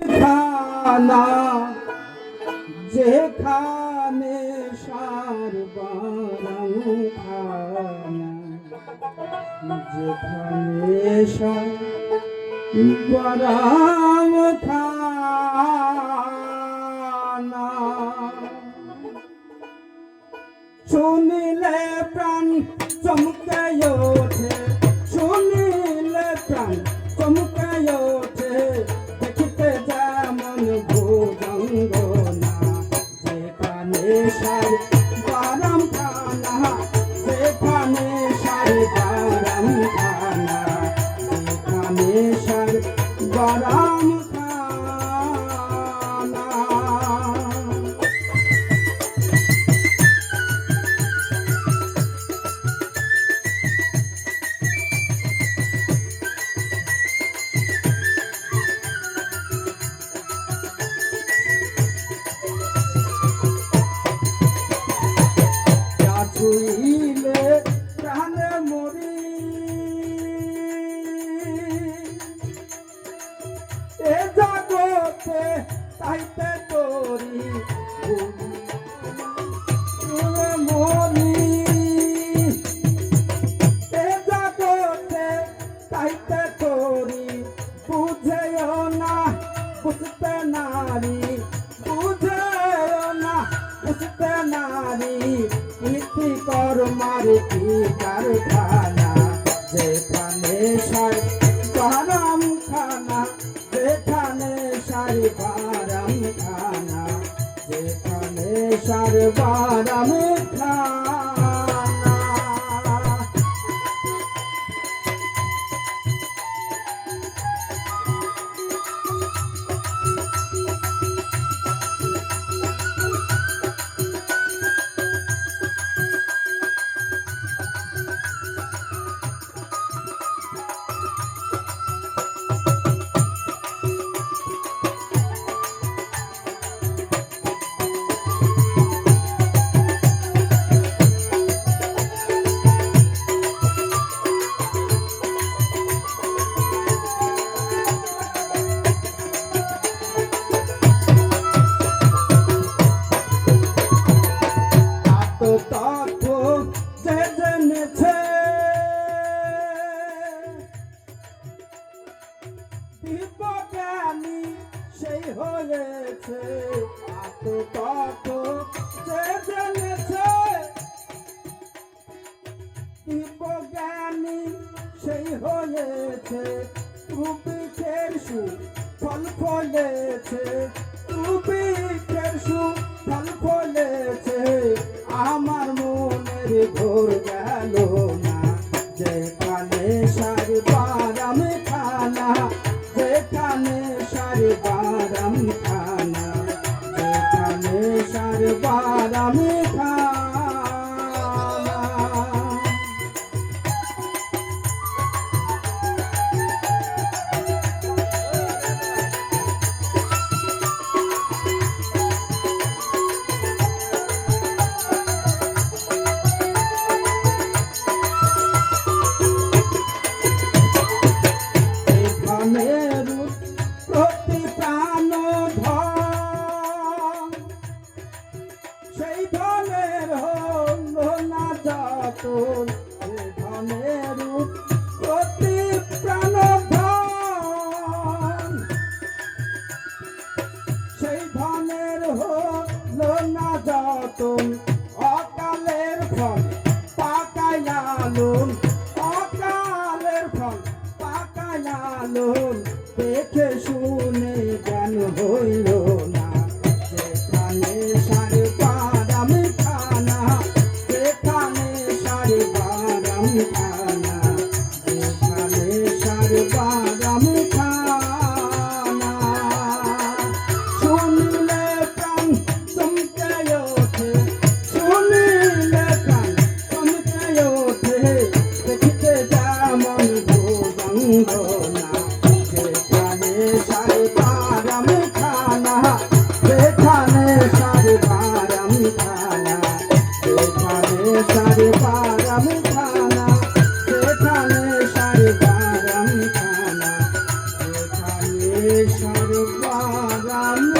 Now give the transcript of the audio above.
খানা যেখানে সারবারাং খানা যেখানে সারবারাং খানা শুনিলে প্রাণ চমকে ওঠে শুনিলে প্রাণ চমকে ওঠে দেখিতে যেমন ভুজঙ্গনা যেখানে সারি বারাম খানা যেখানে সারি বারাম খানা যেখানে সারি বারাম খানা ছুইলে প্রাণে মরি এ জগতে তাইতে তোরি মরি এ জগতে তাইতে তোরি বুঝেও না বুঝতে নারী বুঝেও না বুঝতে নারী ইতি কর্মার কি কারখানা যেখানে সারি বারাম খানা যেখানে সারি বারাম খানা যেখানে সারি বারাম খানা তথ্য যে জেনেছে বিজ্ঞানী সেই হয়েছে তথ্য যে জেনেছে বিজ্ঞানী সেই হয়েছে রূপিকের ফল ফলেছে রূপিকের ফল ফলেছে আমার মনের ঘোর গেল না যেখানে সারি বারাম খানা যেখানে সারি বারাম খানা যেখানে সারি বারাম খানা প্রতি প্রাণ ধন সেই ধনে নেশার বাগান